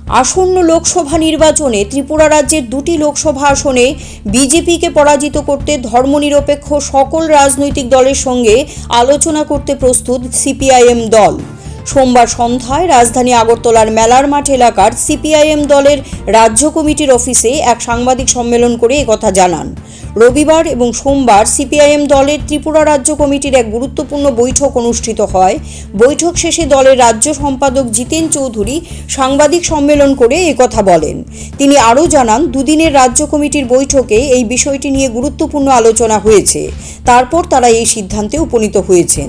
আসন্ন লোকসভা নির্বাচনে ত্রিপুরা রাজ্যের দুটি লোকসভা আসনে বিজেপিকে পরাজিত করতে ধর্মনিরপেক্ষ সকল রাজনৈতিক দলের সঙ্গে আলোচনা করতে প্রস্তুত সিপিআইএম দল। সোমবার সন্ধ্যায় রাজধানী আগরতলার মেলার মাঠ এলাকার সিপিআইএম দলের রাজ্য কমিটির অফিসে এক সাংবাদিক সম্মেলন করে একথা জানান। রবিবার এবং সোমবার সিপিআইএম দলের ত্রিপুরা রাজ্য কমিটির এক গুরুত্বপূর্ণ বৈঠক অনুষ্ঠিত হয়। বৈঠক শেষে দলের রাজ্য সম্পাদক জিতেন চৌধুরী সাংবাদিক সম্মেলন করে একথা বলেন। তিনি আরও জানান, দুদিনের রাজ্য কমিটির বৈঠকে এই বিষয়টি নিয়ে গুরুত্বপূর্ণ আলোচনা হয়েছে, তারপর তারা এই সিদ্ধান্তে উপনীত হয়েছেন।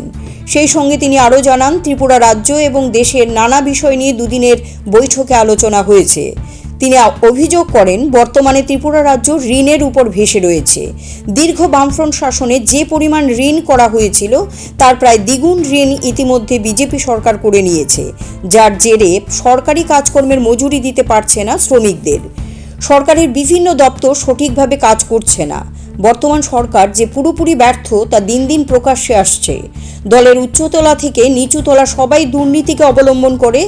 সেই সঙ্গে তিনি আরও জানান, ত্রিপুরা রাজ্য এবং দেশের নানা বিষয় নিয়ে দুদিনের বৈঠকে আলোচনা হয়েছে। তিনি অভিযোগ করেন, বর্তমানে ত্রিপুরা রাজ্য ঋণের উপর ভেসে রয়েছে। দীর্ঘ বামফ্রন্ট শাসনে যে পরিমাণ ঋণ করা হয়েছিল তার প্রায় দ্বিগুণ ঋণ ইতিমধ্যে বিজেপি সরকার করে নিয়েছে, যার জেরে সরকারি কাজকর্মের মজুরি দিতে পারছে না শ্রমিকদের। সরকারের বিভিন্ন দপ্তর সঠিকভাবে কাজ করছে না। বর্তমান সরকার যে পুরোপুরি ব্যর্থ তা দিন দিন প্রকাশ্যে আসছে। দলের উচ্চতলা থেকে নিচুতলা সবাই দুর্নীতিকে অবলম্বন করে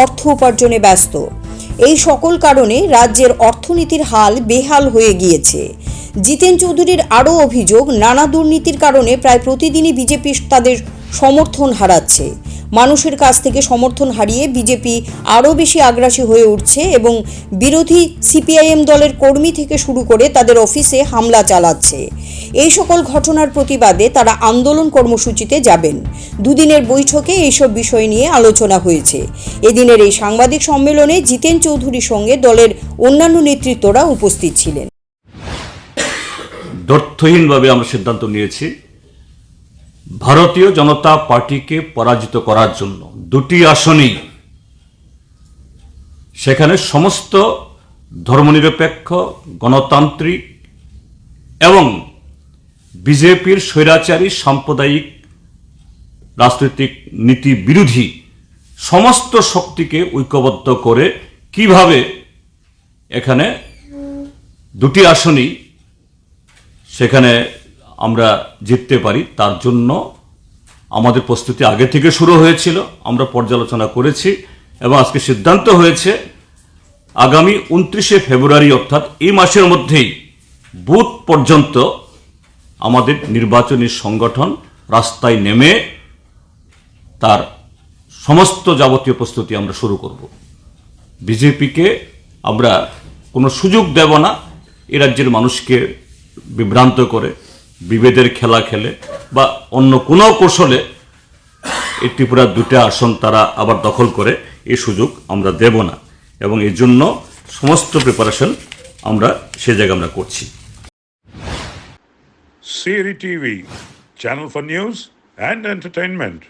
অর্থ উপার্জনে ব্যস্ত। এই সকল কারণে রাজ্যের অর্থনীতির হাল বেহাল হয়ে গিয়েছে। জিতেন চৌধুরীর আরও অভিযোগ, নানা দুর্নীতির কারণে প্রায় প্রতিদিনই বিজেপি তাদের সমর্থন হারাচ্ছে। মানুষের কাছ থেকে সমর্থন হারিয়ে বিজেপি আরও বেশি আগ্রাসী হয়ে উঠছে এবং বিরোধী সিপিআইএম দলের কর্মী থেকে শুরু করে তাদের অফিসে হামলা চালাচ্ছে। এই সকল ঘটনার প্রতিবাদে তারা আন্দোলন কর্মসূচিতে যাবেন। দুদিনের বৈঠকে এইসব বিষয় নিয়ে আলোচনা হয়েছে। এদিনের এই সাংবাদিক সম্মেলনে জিতেন চৌধুরীর সঙ্গে দলের অন্যান্য নেতৃত্বরা উপস্থিত ছিলেন। দ্ব্যর্থহীনভাবে আমরা সিদ্ধান্ত নিয়েছি ভারতীয় জনতা পার্টিকে পরাজিত করার জন্য দুটি আসনেই, সেখানে সমস্ত ধর্মনিরপেক্ষ, গণতান্ত্রিক এবং বিজেপির স্বৈরাচারী সাম্প্রদায়িক রাজনৈতিক নীতি বিরোধী সমস্ত শক্তিকে ঐক্যবদ্ধ করে কিভাবে এখানে দুটি আসনই সেখানে আমরা জিততে পারি, তার জন্য আমাদের প্রস্তুতি আগে থেকে শুরু হয়েছিল। আমরা পর্যালোচনা করেছি এবং আজকে সিদ্ধান্ত হয়েছে আগামী 29শে ফেব্রুয়ারি অর্থাৎ এই মাসের মধ্যেই বুথ পর্যন্ত আমাদের নির্বাচনী সংগঠন রাস্তায় নেমে তার সমস্ত যাবতীয় প্রস্তুতি আমরা শুরু করব। বিজেপিকে আমরা কোনো সুযোগ দেব না এ রাজ্যের মানুষকে বিভ্রান্ত করে, বিভেদের খেলা খেলে বা অন্য কোনো কৌশলে এই ত্রিপুরার দুটা আসন তারা আবার দখল করে, এই সুযোগ আমরা দেব না এবং এর জন্য সমস্ত প্রিপারেশন আমরা সে জায়গায় আমরা করছি। CRI TV, channel for news and entertainment.